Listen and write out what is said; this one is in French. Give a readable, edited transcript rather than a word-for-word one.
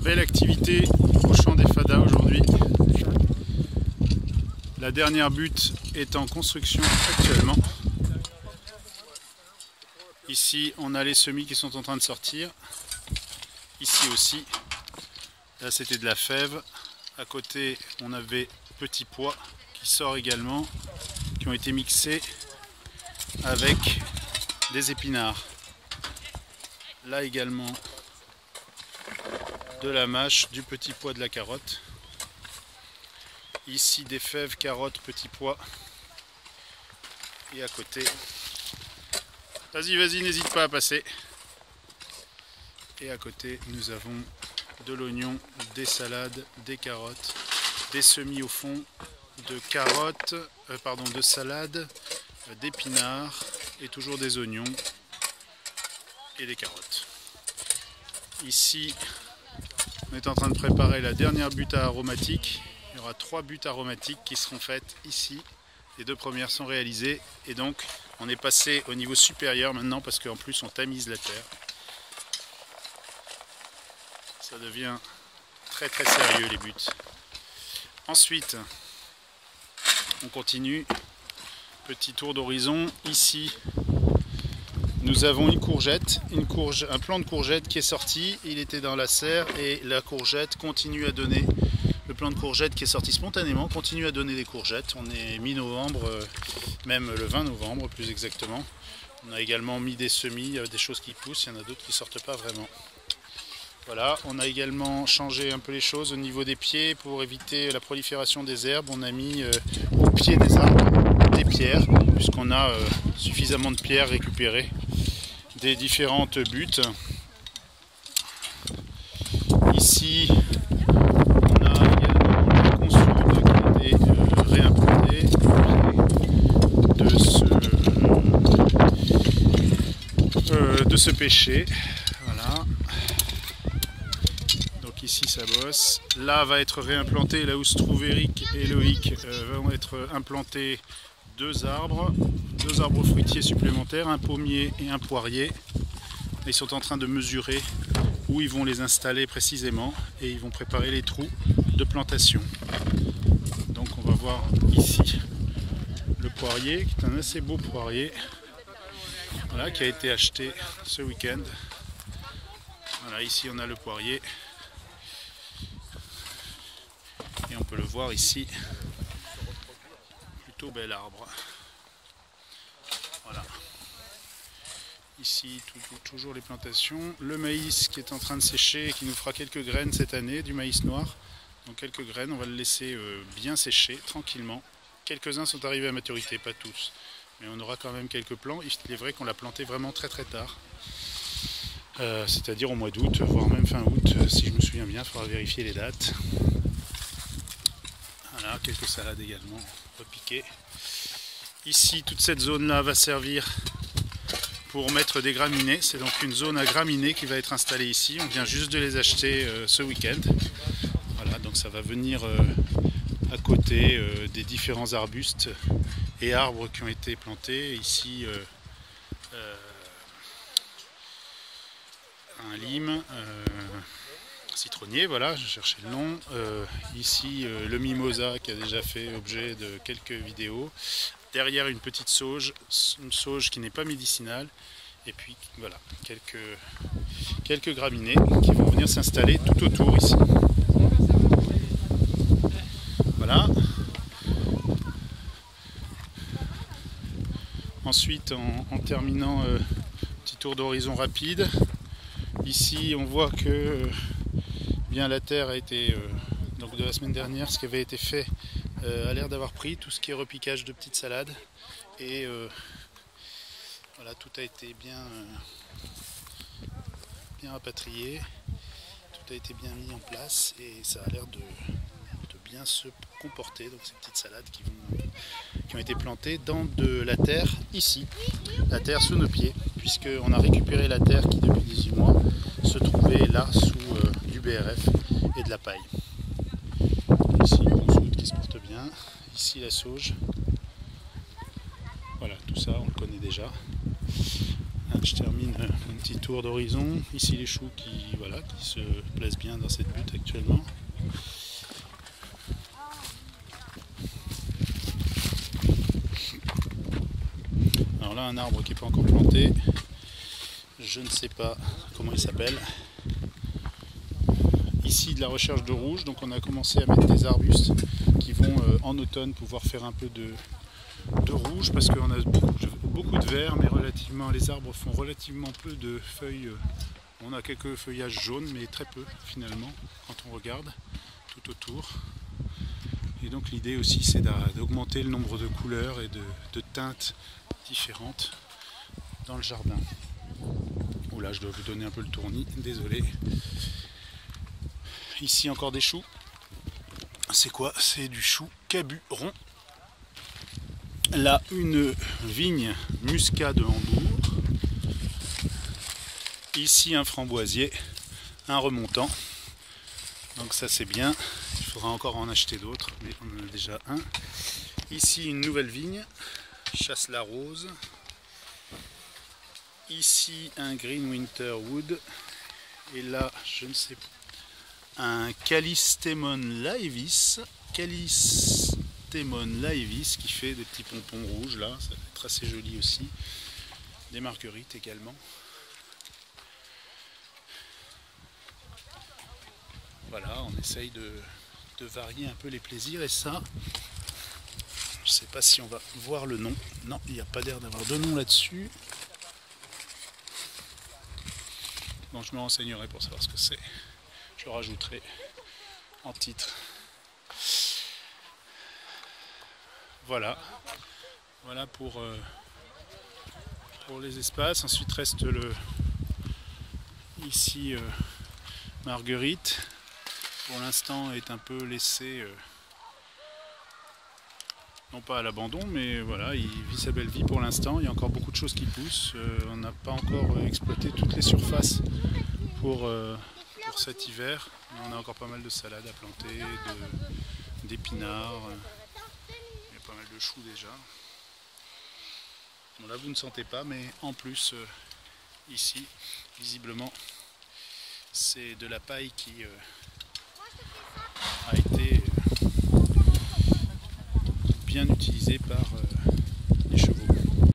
Belle activité au champ des Fadas aujourd'hui. La dernière butte est en construction actuellement. Ici on a les semis qui sont en train de sortir. Ici aussi. Là c'était de la fève. À côté on avait petit pois qui sort également, qui ont été mixés avec des épinards. Là également de la mâche, du petit pois, de la carotte. Ici des fèves, carottes, petits pois. Et à côté, vas-y, n'hésite pas à passer. Et à côté, nous avons de l'oignon, des salades, des carottes, des semis au fond, de carottes, de salades, d'épinards et toujours des oignons et des carottes. Ici, on est en train de préparer la dernière butte à aromatiques. Il y aura 3 buttes aromatiques qui seront faites ici. Les 2 premières sont réalisées et donc on est passé au niveau supérieur maintenant parce qu'en plus on tamise la terre. Ça devient très sérieux les buttes. Ensuite, on continue. Petit tour d'horizon. Ici, nous avons une courgette, un plant de courgette qui est sorti. Il était dans la serre et la courgette continue à donner. Le plant de courgette qui est sorti spontanément continue à donner des courgettes. On est mi-novembre, même le 20 novembre plus exactement. On a également mis des semis, des choses qui poussent, il y en a d'autres qui ne sortent pas vraiment. Voilà, on a également changé un peu les choses au niveau des pieds pour éviter la prolifération des herbes. On a mis au pied des arbres des pierres, puisqu'on a suffisamment de pierres récupérées des différentes buttes. Ici, on a également la console qui a été réimplantée de ce pêcher. Voilà. Donc ici ça bosse. Là va être réimplanté, là où se trouvent Eric et Loïc, vont être implantés 2 arbres fruitiers supplémentaires, un pommier et un poirier. Ils sont en train de mesurer où ils vont les installer précisément et ils vont préparer les trous de plantation. Donc on va voir ici le poirier, qui est un assez beau poirier, voilà, qui a été acheté ce week-end. Voilà, ici on a le poirier et on peut le voir ici, plutôt bel arbre. Voilà. Ici, toujours les plantations. Le maïs qui est en train de sécher et qui nous fera quelques graines cette année, du maïs noir. Donc quelques graines, on va le laisser bien sécher tranquillement. Quelques-uns sont arrivés à maturité, pas tous. Mais on aura quand même quelques plants. Il est vrai qu'on l'a planté vraiment très tard. C'est-à-dire au mois d'août, voire même fin août, si je me souviens bien, il faudra vérifier les dates. Voilà, quelques salades également repiquées. Ici, toute cette zone-là va servir pour mettre des graminées. C'est donc une zone à graminées qui va être installée ici. On vient juste de les acheter ce week-end. Voilà, donc ça va venir à côté des différents arbustes et arbres qui ont été plantés. Ici, un lime, citronnier, voilà, je cherchais le nom. Ici, le mimosa qui a déjà fait objet de quelques vidéos. Derrière une petite sauge, une sauge qui n'est pas médicinale. Et puis voilà, quelques graminées qui vont venir s'installer tout autour ici. Voilà. Ensuite, en terminant, petit tour d'horizon rapide. Ici, on voit que bien la terre a été, donc de la semaine dernière, ce qui avait été fait a l'air d'avoir pris, tout ce qui est repiquage de petites salades. Et voilà, tout a été bien rapatrié, tout a été bien mis en place et ça a l'air de bien se comporter. Donc ces petites salades qui ont été plantées dans de la terre ici, la terre sous nos pieds, puisqu'on a récupéré la terre qui depuis 18 mois se trouvait là sous du BRF et de la paille. Ici une consoude qui se porte bien, ici la sauge. Voilà, tout ça on le connaît déjà. je termine un petit tour d'horizon. Ici les choux qui se plaisent bien dans cette butte actuellement. Alors là un arbre qui n'est pas encore planté. Je ne sais pas comment il s'appelle. Ici de la recherche de rouge, donc on a commencé à mettre des arbustes qui vont en automne pouvoir faire un peu de rouge parce qu'on a beaucoup de vert, mais les arbres font relativement peu de feuilles. On a quelques feuillages jaunes, mais très peu finalement quand on regarde tout autour. Et donc l'idée aussi c'est d'augmenter le nombre de couleurs et de teintes différentes dans le jardin. Oula, je dois vous donner un peu le tournis, désolé. Ici encore des choux. C'est quoi? C'est du chou caburon. Là une vigne muscat de Hambourg. Ici un framboisier, un remontant. Donc ça c'est bien. Il faudra encore en acheter d'autres, mais on en a déjà un. Ici une nouvelle vigne, Chasse-la-Rose. Ici un Green Winter Wood. Et là, je ne sais pas, un Callistemon laevis. Callistemon laevis qui fait des petits pompons rouges là, ça va être assez joli aussi. Des marguerites également. Voilà, on essaye de varier un peu les plaisirs et ça, je ne sais pas si on va voir le nom. Non, il n'y a pas l'air d'avoir de nom là-dessus. Bon, je me renseignerai pour savoir ce que c'est. Je le rajouterai en titre. Voilà pour les espaces. Ensuite reste ici Marguerite. Pour l'instant est un peu laissé, non pas à l'abandon, mais voilà, il vit sa belle vie pour l'instant. Il y a encore beaucoup de choses qui poussent. On n'a pas encore exploité toutes les surfaces pour cet hiver. Mais on a encore pas mal de salades à planter, d'épinards. Il y a pas mal de choux déjà. Bon, là vous ne sentez pas, mais en plus ici, visiblement, c'est de la paille qui a été bien utilisée par